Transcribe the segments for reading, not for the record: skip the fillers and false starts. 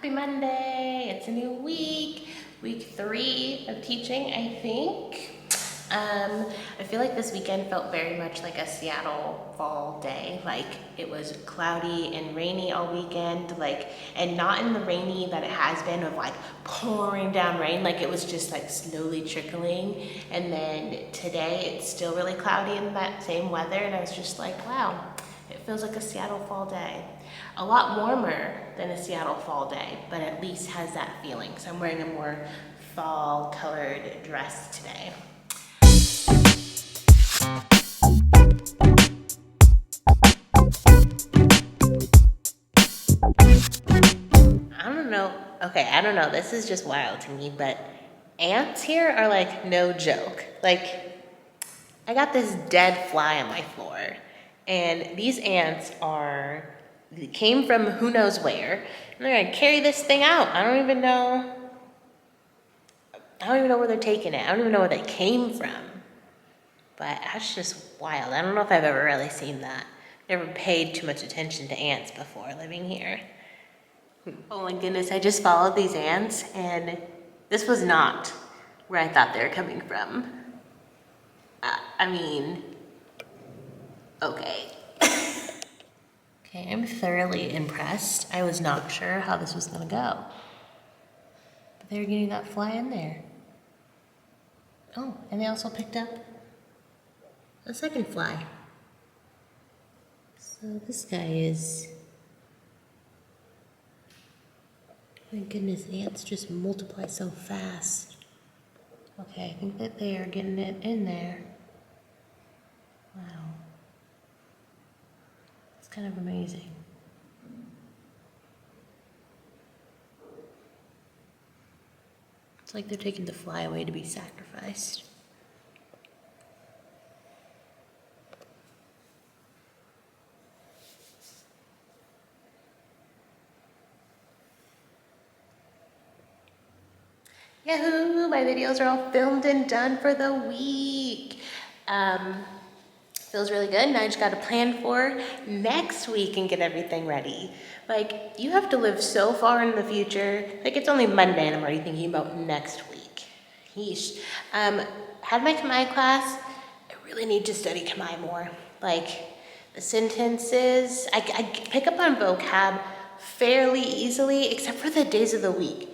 Happy Monday, it's a new week, week 3 of teaching, I think. I feel like this weekend felt very much like a Seattle fall day. Like it was cloudy and rainy all weekend, and not in the rainy that it has been of like pouring down rain. Like it was just like slowly trickling. And then today it's still really cloudy in that same weather. And I was just like, wow, it feels like a Seattle fall day. A lot warmer than a Seattle fall day, but at least has that feeling. So I'm wearing a more fall colored dress today. I don't know, this is just wild to me, but ants here are like no joke. Like, I got this dead fly on my floor, and these ants came from who knows where, and they're gonna carry this thing out. I don't even know where they're taking it. I don't even know where they came from. But that's just wild. I don't know if I've ever really seen that. Never paid too much attention to ants before living here. Oh my goodness, I just followed these ants, and this was not where I thought they were coming from. Okay. Okay, I'm thoroughly impressed. I was not sure how this was gonna go. But they were getting that fly in there. Oh, and they also picked up a second fly. So this guy is... My goodness, ants just multiply so fast. Okay, I think that they are getting it in there. Wow. It's kind of amazing. It's like they're taking the fly away to be sacrificed. Yahoo! My videos are all filmed and done for the week. Feels really good. Now I just got to plan for next week and get everything ready. Like, you have to live so far in the future. Like, it's only Monday and I'm already thinking about next week. Yeesh. Had my Khmer class. I really need to study Khmer more. Like, the sentences, I pick up on vocab fairly easily, except for the days of the week.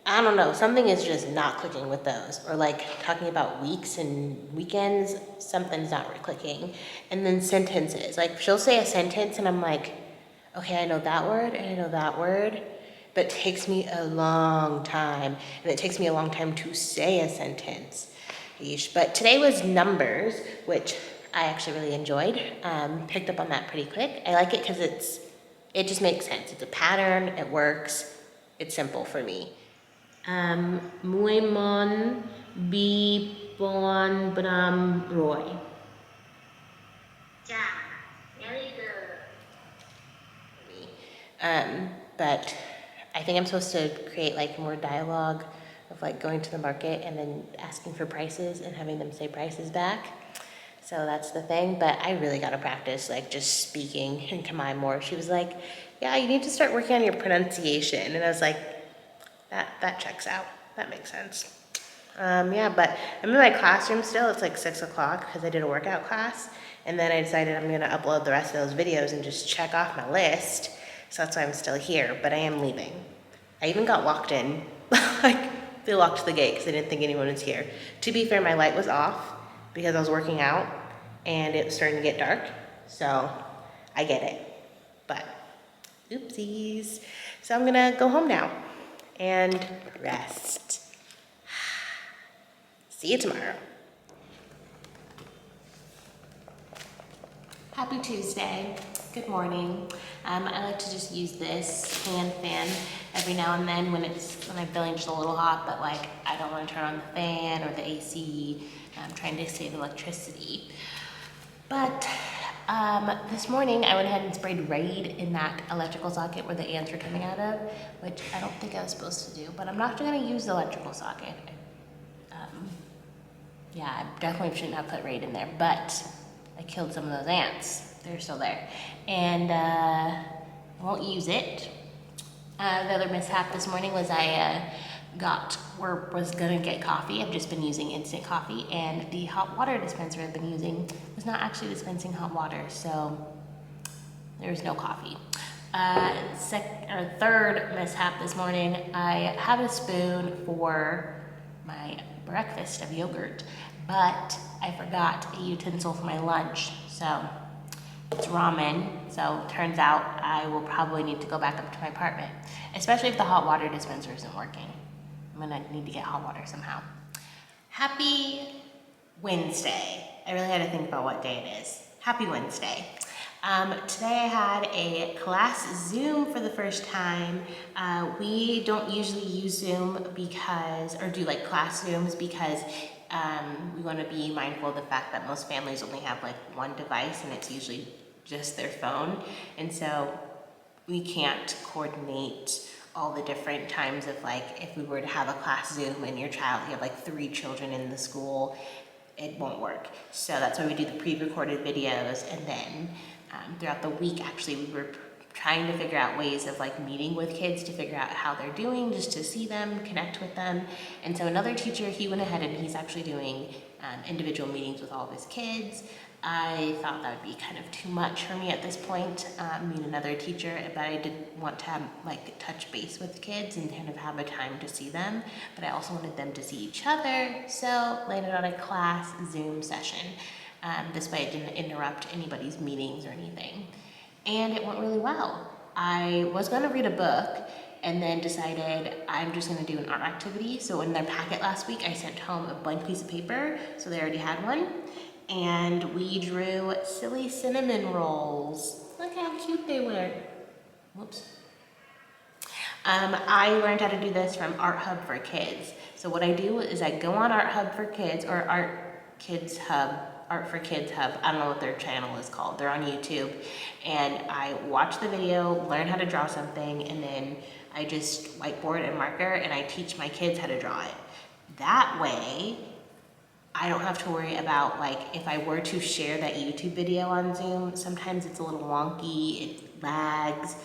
I don't know, something is just not clicking with those. Or like talking about weeks and weekends, something's not clicking. And then sentences, like she'll say a sentence and I'm like, okay, I know that word and I know that word, but it takes me a long time. And it takes me a long time to say a sentence. Yeesh. But today was numbers, which I actually really enjoyed. Picked up on that pretty quick. I like it because it just makes sense. It's a pattern, it works, it's simple for me. Muemon B Bon Bram Roy. But I think I'm supposed to create like more dialogue of like going to the market and then asking for prices and having them say prices back. So that's the thing, but I really got to practice like just speaking in Khmer more. She was like, yeah, you need to start working on your pronunciation. And I was like, that checks out. That makes sense. Yeah, but I'm in my classroom still. It's like 6 o'clock because I did a workout class. And then I decided I'm gonna upload the rest of those videos and just check off my list. So that's why I'm still here, but I am leaving. I even got walked in. Like, they locked the gate because they didn't think anyone was here. To be fair, my light was off because I was working out and it was starting to get dark. So I get it, but oopsies. So I'm gonna go home now and rest. See you tomorrow. Happy Tuesday. Good morning. I like to just use this hand fan every now and then when I'm feeling just a little hot, but like I don't want to turn on the fan or the AC. I'm trying to save electricity. But this morning I went ahead and sprayed Raid in that electrical socket where the ants are coming out of, which I don't think I was supposed to do, but I'm not going to use the electrical socket. Yeah, I definitely shouldn't have put Raid in there, but I killed some of those ants. They're still there. And I won't use it The other mishap this morning was I was gonna get coffee. I've just been using instant coffee, and the hot water dispenser I've been using was not actually dispensing hot water, so there was no coffee. Third mishap this morning, I have a spoon for my breakfast of yogurt, but I forgot a utensil for my lunch, so it's ramen, so turns out I will probably need to go back up to my apartment, especially if the hot water dispenser isn't working. I'm gonna need to get hot water somehow. Happy Wednesday. I really had to think about what day it is. Happy Wednesday. Today I had a class Zoom for the first time. We don't usually use Zoom or do like class Zooms because we want to be mindful of the fact that most families only have like one device, and it's usually just their phone. And so we can't coordinate all the different times of like, if we were to have a class Zoom and you have like 3 children in the school, it won't work. So that's why we do the pre-recorded videos, and then throughout the week, actually, we were trying to figure out ways of like meeting with kids to figure out how they're doing, just to see them, connect with them. And so another teacher, he went ahead and he's actually doing individual meetings with all of his kids. I thought that would be kind of too much for me at this point, meet another teacher, but I did want to have like touch base with kids and kind of have a time to see them, but I also wanted them to see each other, so landed on a class Zoom session. This way it didn't interrupt anybody's meetings or anything. And it went really well. I was gonna read a book and then decided I'm just gonna do an art activity. So in their packet last week, I sent home a blank piece of paper, so they already had one. And we drew silly cinnamon rolls. Look how cute they were. Whoops. I learned how to do this from Art Hub for Kids. So what I do is I go on Art Hub for Kids, or Art for Kids Hub, I don't know what their channel is called, they're on YouTube, and I watch the video, learn how to draw something, and then I just whiteboard and marker, and I teach my kids how to draw it. That way, I don't have to worry about like, if I were to share that YouTube video on Zoom, sometimes it's a little wonky, it lags,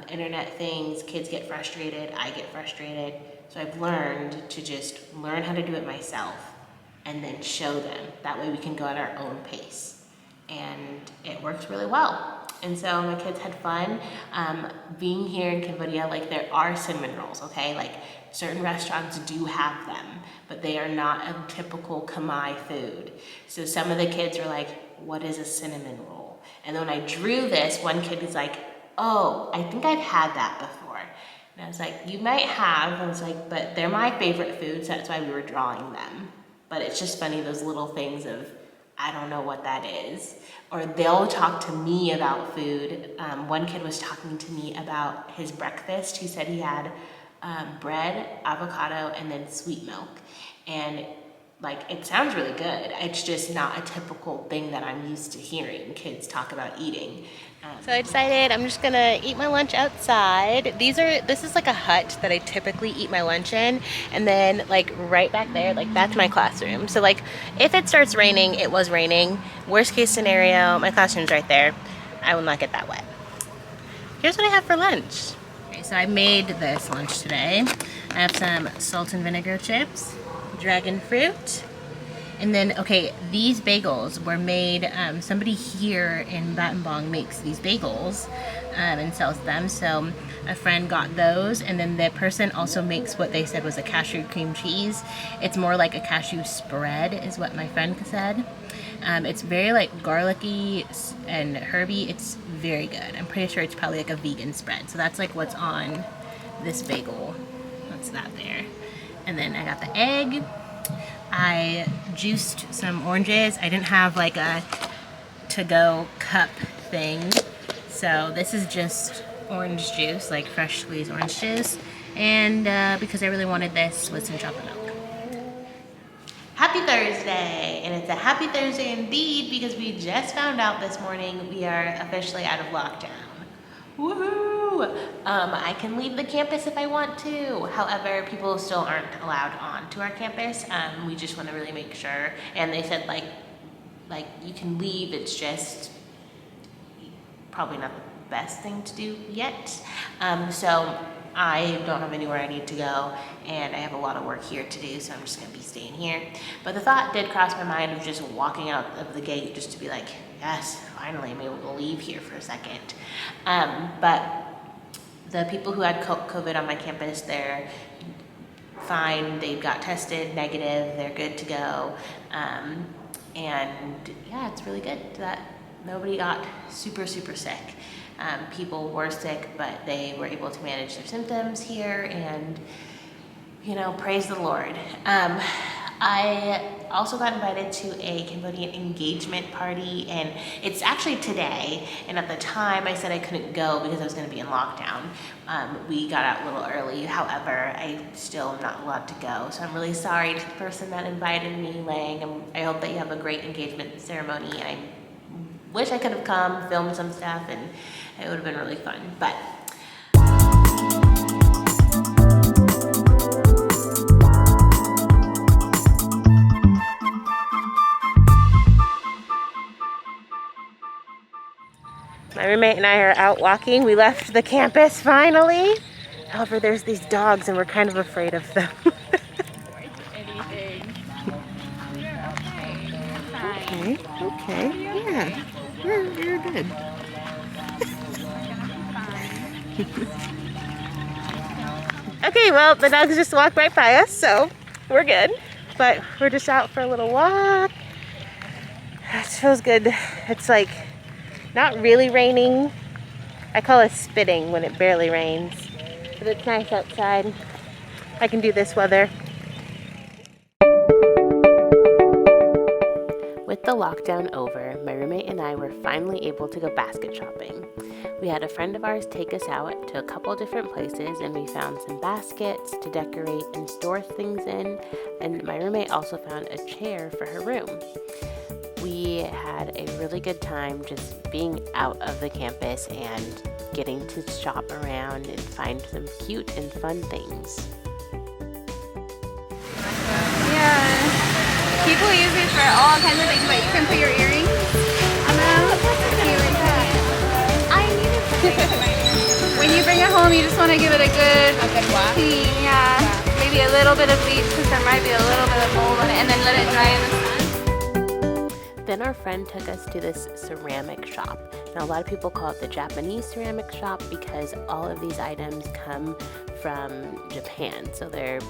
internet things, kids get frustrated, I get frustrated. So I've learned to just learn how to do it myself and then show them. That way we can go at our own pace. And it works really well. And so my kids had fun. Being here in Cambodia, like there are cinnamon rolls, okay? Like certain restaurants do have them, but they are not a typical Khmer food. So some of the kids were like, what is a cinnamon roll? And then when I drew this, one kid was like, oh, I think I've had that before. And I was like, you might have. I was like, but they're my favorite food, so that's why we were drawing them. But it's just funny, those little things of, I don't know what that is. Or they'll talk to me about food. One kid was talking to me about his breakfast. He said he had bread, avocado, and then sweet milk. And like, it sounds really good. It's just not a typical thing that I'm used to hearing kids talk about eating. So I decided I'm just gonna eat my lunch outside. This is like a hut that I typically eat my lunch in, and then like right back there, like that's my classroom. So like if it starts raining, it was raining. Worst case scenario, my classroom's right there. I will not get that wet. Here's what I have for lunch. Okay, so I made this lunch today. I have some salt and vinegar chips, dragon fruit, and then, okay, these bagels were made, somebody here in Battambang makes these bagels and sells them, so a friend got those, and then the person also makes what they said was a cashew cream cheese. It's more like a cashew spread is what my friend said. It's very like garlicky and herby. It's very good. I'm pretty sure it's probably like a vegan spread. So that's like what's on this bagel. That's that there. And then I got the egg. I juiced some oranges. I didn't have like a to-go cup thing, so this is just orange juice, like fresh squeezed orange juice, and because I really wanted this with some chocolate milk. Happy Thursday, and it's a happy Thursday indeed because we just found out this morning we are officially out of lockdown. Woohoo! I can leave the campus if I want to. However, people still aren't allowed on to our campus. We just want to really make sure. And they said like you can leave. It's just probably not the best thing to do yet. So I don't have anywhere I need to go, and I have a lot of work here to do, so I'm just gonna be staying here. But the thought did cross my mind of just walking out of the gate just to be like, yes, finally I'm able to leave here for a second. But the people who had COVID on my campus, they're fine. They got tested negative. They're good to go. And yeah, it's really good that nobody got super sick. People were sick, but they were able to manage their symptoms here, and you know, praise the Lord. I also got invited to a Cambodian engagement party, and it's actually today. And at the time I said I couldn't go because I was going to be in lockdown. We got out a little early. However, I still am not allowed to go. So I'm really sorry to the person that invited me, Lang. I hope that you have a great engagement ceremony. I wish I could have come, filmed some stuff, and it would have been really fun. But my roommate and I are out walking. We left the campus finally. However, there's these dogs and we're kind of afraid of them. Okay, yeah. You're good. Okay, well, the dogs just walked right by us, so we're good. But we're just out for a little walk. It feels good. It's like not really raining. I call it spitting when it barely rains. But it's nice outside. I can do this weather. With the lockdown over, my roommate and I were finally able to go basket shopping. We had a friend of ours take us out to a couple different places, and we found some baskets to decorate and store things in, and my roommate also found a chair for her room. We had a really good time just being out of the campus and getting to shop around and find some cute and fun things. Yeah. People use these for all kinds of things, but you can put your earrings on them. I needed to. When you bring it home, you just want to give it a good clean, yeah. Maybe a little bit of bleach because there might be a little bit of mold on it, and then let it dry in the sun. Then our friend took us to this ceramic shop. Now, a lot of people call it the Japanese ceramic shop because all of these items come from Japan. So they're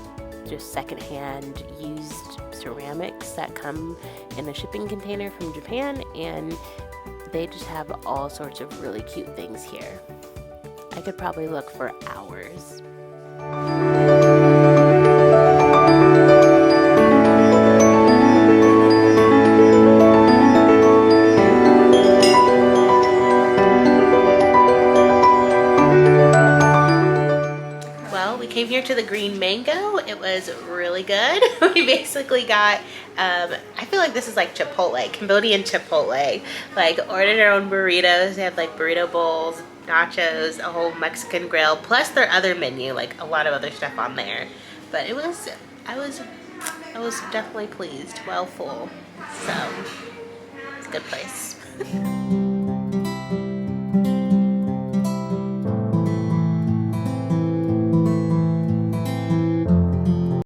just secondhand used ceramics that come in a shipping container from Japan, and they just have all sorts of really cute things here. I could probably look for hours. Came here to the green mango. It was really good. We basically got, I feel like this is like Chipotle, Cambodian Chipotle. Like ordered our own burritos. They had like burrito bowls, nachos, a whole Mexican grill, plus their other menu, like a lot of other stuff on there. But it was, I was definitely pleased, well full. So it's a good place.